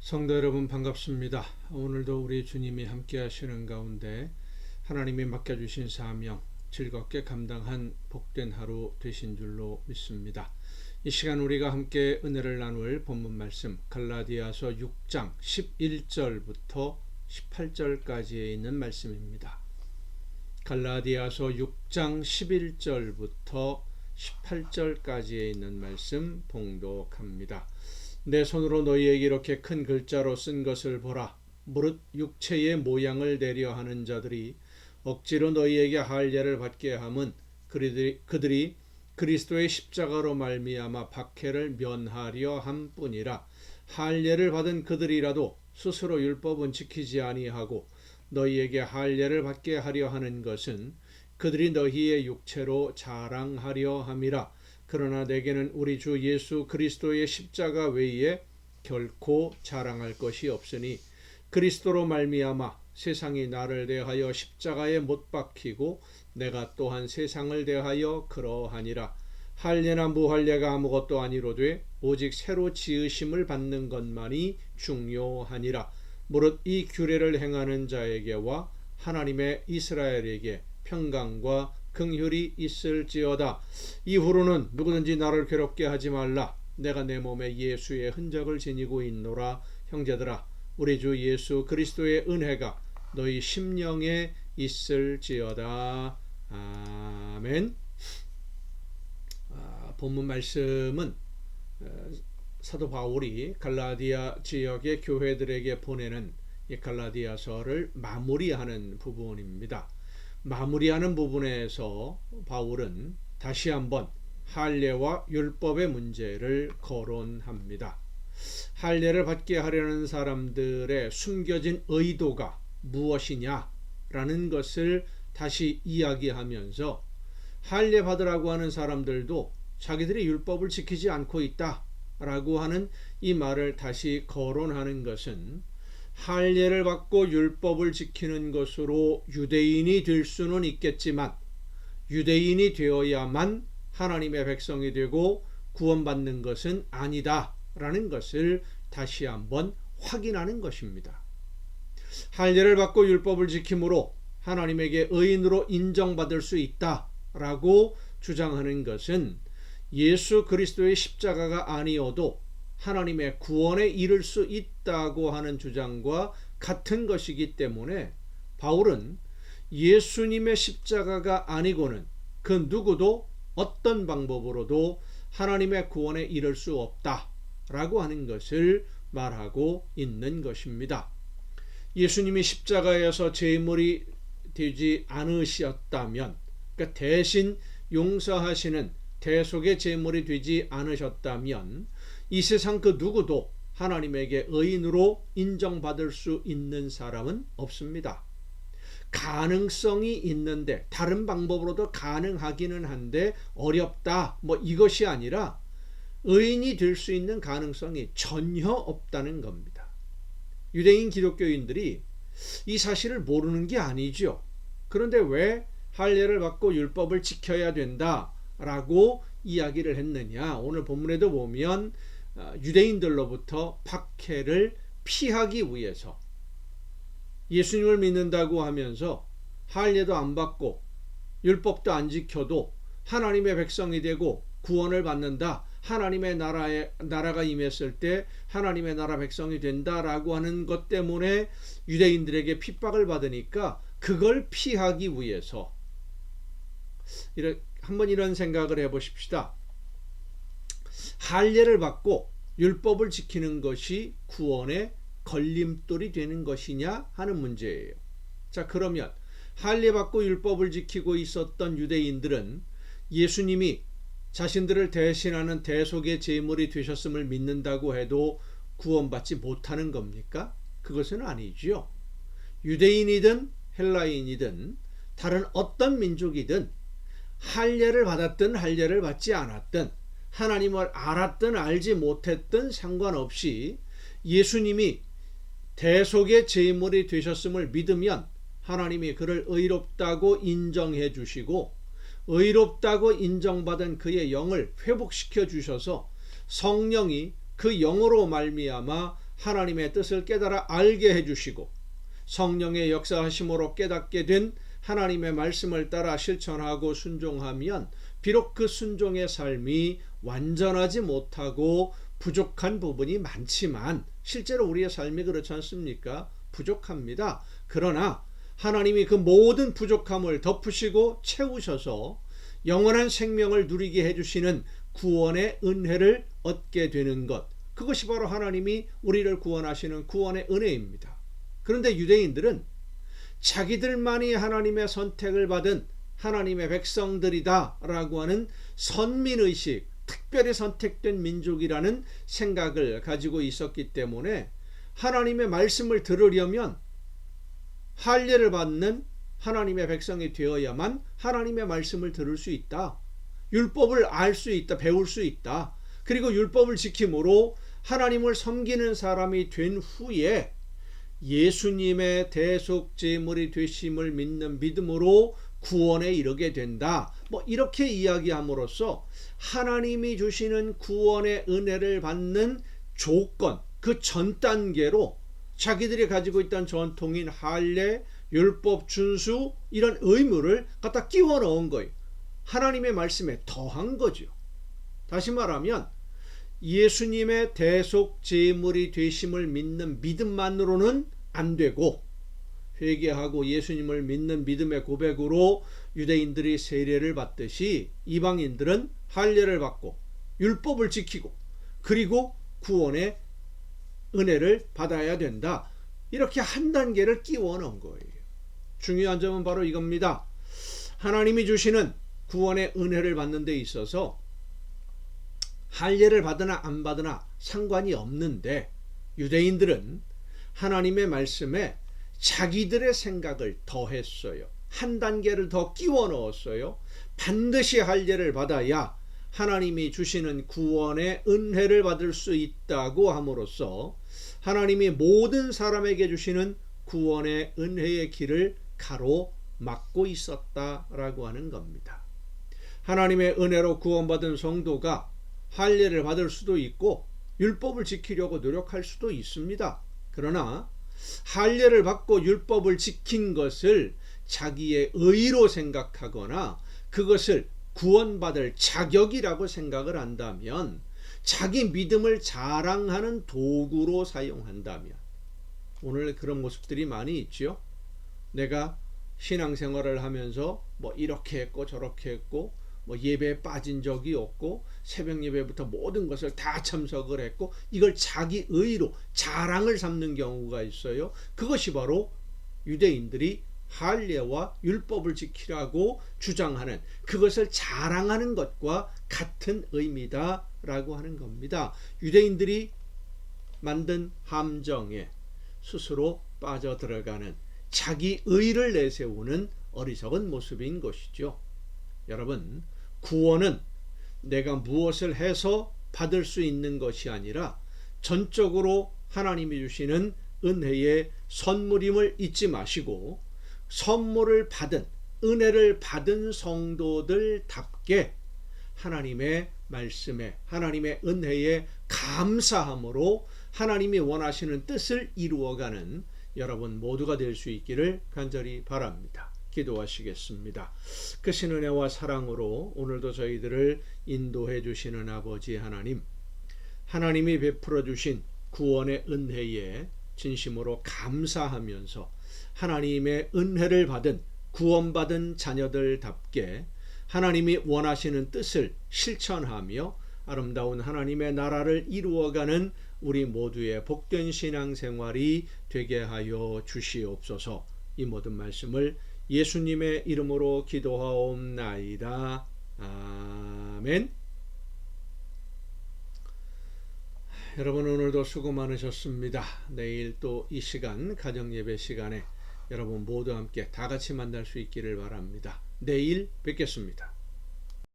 성도 여러분 반갑습니다. 오늘도 우리 주님이 함께 하시는 가운데 하나님이 맡겨주신 사명 즐겁게 감당한 복된 하루 되신 줄로 믿습니다. 이 시간 우리가 함께 은혜를 나눌 본문 말씀 갈라디아서 6장 11절부터 18절까지에 있는 말씀입니다. 갈라디아서 6장 11절부터 18절까지에 있는 말씀 봉독합니다. 내 손으로 너희에게 이렇게 큰 글자로 쓴 것을 보라. 무릇 육체의 모양을 내려 하는 자들이 억지로 너희에게 할례를 받게 함은 그들이 그리스도의 십자가로 말미암아 박해를 면하려 함뿐이라. 할례를 받은 그들이라도 스스로 율법은 지키지 아니하고 너희에게 할례를 받게 하려 하는 것은 그들이 너희의 육체로 자랑하려 함이라. 그러나 내게는 우리 주 예수 그리스도의 십자가 외에 결코 자랑할 것이 없으니 그리스도로 말미암아 세상이 나를 대하여 십자가에 못 박히고 내가 또한 세상을 대하여 그러하니라. 할례나 무할례가 아무것도 아니로되 오직 새로 지으심을 받는 것만이 중요하니라. 무릇 이 규례를 행하는 자에게와 하나님의 이스라엘에게 평강과 긍휼이 있을지어다. 이후로는 누구든지 나를 괴롭게 하지 말라. 내가 내 몸에 예수의 흔적을 지니고 있노라. 형제들아, 우리 주 예수 그리스도의 은혜가 너희 심령에 있을지어다. 아멘. 본문 말씀은 사도 바울이 갈라디아 지역의 교회들에게 보내는 이 갈라디아서를 마무리하는 부분입니다. 마무리하는 부분에서 바울은 다시 한번 할례와 율법의 문제를 거론합니다. 할례를 받게 하려는 사람들의 숨겨진 의도가 무엇이냐라는 것을 다시 이야기하면서 할례 받으라고 하는 사람들도 자기들이 율법을 지키지 않고 있다라고 하는 이 말을 다시 거론하는 것은 할례를 받고 율법을 지키는 것으로 유대인이 될 수는 있겠지만 유대인이 되어야만 하나님의 백성이 되고 구원받는 것은 아니다라는 것을 다시 한번 확인하는 것입니다. 할례를 받고 율법을 지킴으로 하나님에게 의인으로 인정받을 수 있다라고 주장하는 것은 예수 그리스도의 십자가가 아니어도 하나님의 구원에 이를 수 있다고 하는 주장과 같은 것이기 때문에 바울은 예수님의 십자가가 아니고는 그 누구도 어떤 방법으로도 하나님의 구원에 이를 수 없다라고 하는 것을 말하고 있는 것입니다. 예수님이 십자가에서 제물이 되지 않으셨다면, 그러니까 대신 용서하시는 대속의 제물이 되지 않으셨다면 이 세상 그 누구도 하나님에게 의인으로 인정받을 수 있는 사람은 없습니다. 가능성이 있는데 다른 방법으로도 가능하기는 한데 어렵다 이것이 아니라 의인이 될 수 있는 가능성이 전혀 없다는 겁니다. 유대인 기독교인들이 이 사실을 모르는 게 아니죠. 그런데 왜 할례를 받고 율법을 지켜야 된다라고 이야기를 했느냐. 오늘 본문에도 보면 유대인들로부터 박해를 피하기 위해서 예수님을 믿는다고 하면서 할례도 안 받고 율법도 안 지켜도 하나님의 백성이 되고 구원을 받는다. 하나님의 나라가 임했을 때 하나님의 나라 백성이 된다라고 하는 것 때문에 유대인들에게 핍박을 받으니까 그걸 피하기 위해서 한번 이런 생각을 해보십시다. 할례를 받고 율법을 지키는 것이 구원의 걸림돌이 되는 것이냐 하는 문제예요. 자, 그러면 할례 받고 율법을 지키고 있었던 유대인들은 예수님이 자신들을 대신하는 대속의 제물이 되셨음을 믿는다고 해도 구원받지 못하는 겁니까? 그것은 아니죠. 유대인이든 헬라인이든 다른 어떤 민족이든 할례를 받았든 할례를 받지 않았든 하나님을 알았든 알지 못했든 상관없이 예수님이 대속의 제물이 되셨음을 믿으면 하나님이 그를 의롭다고 인정해 주시고 의롭다고 인정받은 그의 영을 회복시켜 주셔서 성령이 그 영으로 말미암아 하나님의 뜻을 깨달아 알게 해주시고 성령의 역사하심으로 깨닫게 된 하나님의 말씀을 따라 실천하고 순종하면 비록 그 순종의 삶이 완전하지 못하고 부족한 부분이 많지만 실제로 우리의 삶이 그렇지 않습니까? 부족합니다. 그러나 하나님이 그 모든 부족함을 덮으시고 채우셔서 영원한 생명을 누리게 해주시는 구원의 은혜를 얻게 되는 것, 그것이 바로 하나님이 우리를 구원하시는 구원의 은혜입니다. 그런데 유대인들은 자기들만이 하나님의 선택을 받은 하나님의 백성들이다 라고 하는 선민의식, 특별히 선택된 민족이라는 생각을 가지고 있었기 때문에 하나님의 말씀을 들으려면 할례를 받는 하나님의 백성이 되어야만 하나님의 말씀을 들을 수 있다. 율법을 알 수 있다. 배울 수 있다. 그리고 율법을 지킴으로 하나님을 섬기는 사람이 된 후에 예수님의 대속제물이 되심을 믿는 믿음으로 구원에 이르게 된다. 이렇게 이야기함으로써 하나님이 주시는 구원의 은혜를 받는 조건, 그 전 단계로 자기들이 가지고 있던 전통인 할례, 율법 준수 이런 의무를 갖다 끼워 넣은 거예요. 하나님의 말씀에 더한 거죠. 다시 말하면 예수님의 대속 제물이 되심을 믿는 믿음만으로는 안 되고, 회개하고 예수님을 믿는 믿음의 고백으로 유대인들이 세례를 받듯이 이방인들은 할례를 받고 율법을 지키고 그리고 구원의 은혜를 받아야 된다. 이렇게 한 단계를 끼워 넣은 거예요. 중요한 점은 바로 이겁니다. 하나님이 주시는 구원의 은혜를 받는 데 있어서 할례를 받으나 안 받으나 상관이 없는데, 유대인들은 하나님의 말씀에 자기들의 생각을 더했어요. 한 단계를 더 끼워 넣었어요. 반드시 할례를 받아야 하나님이 주시는 구원의 은혜를 받을 수 있다고 함으로써 하나님이 모든 사람에게 주시는 구원의 은혜의 길을 가로막고 있었다라고 하는 겁니다. 하나님의 은혜로 구원받은 성도가 할례를 받을 수도 있고 율법을 지키려고 노력할 수도 있습니다. 그러나 할례를 받고 율법을 지킨 것을 자기의 의로 생각하거나 그것을 구원받을 자격이라고 생각을 한다면, 자기 믿음을 자랑하는 도구로 사용한다면, 오늘 그런 모습들이 많이 있죠. 내가 신앙생활을 하면서 이렇게 했고 저렇게 했고 예배에 빠진 적이 없고 새벽 예배부터 모든 것을 다 참석을 했고, 이걸 자기 의로 자랑을 삼는 경우가 있어요. 그것이 바로 유대인들이 할례와 율법을 지키라고 주장하는, 그것을 자랑하는 것과 같은 의미다라고 하는 겁니다. 유대인들이 만든 함정에 스스로 빠져들어가는, 자기 의를 내세우는 어리석은 모습인 것이죠. 여러분, 구원은 내가 무엇을 해서 받을 수 있는 것이 아니라 전적으로 하나님이 주시는 은혜의 선물임을 잊지 마시고, 선물을 받은, 은혜를 받은 성도들답게 하나님의 말씀에, 하나님의 은혜에 감사함으로 하나님이 원하시는 뜻을 이루어가는 여러분 모두가 될 수 있기를 간절히 바랍니다. 기도하시겠습니다. 크신 은혜와 사랑으로 오늘도 저희들을 인도해 주시는 아버지 하나님, 하나님이 베풀어 주신 구원의 은혜에 진심으로 감사하면서 하나님의 은혜를 받은, 구원받은 자녀들답게 하나님이 원하시는 뜻을 실천하며 아름다운 하나님의 나라를 이루어가는 우리 모두의 복된 신앙생활이 되게 하여 주시옵소서. 이 모든 말씀을 예수님의 이름으로 기도하옵나이다. 아멘. 여러분, 오늘도 수고 많으셨습니다. 내일 또 이 시간, 가정예배 시간에 여러분 모두 함께 다 같이 만날 수 있기를 바랍니다. 내일 뵙겠습니다.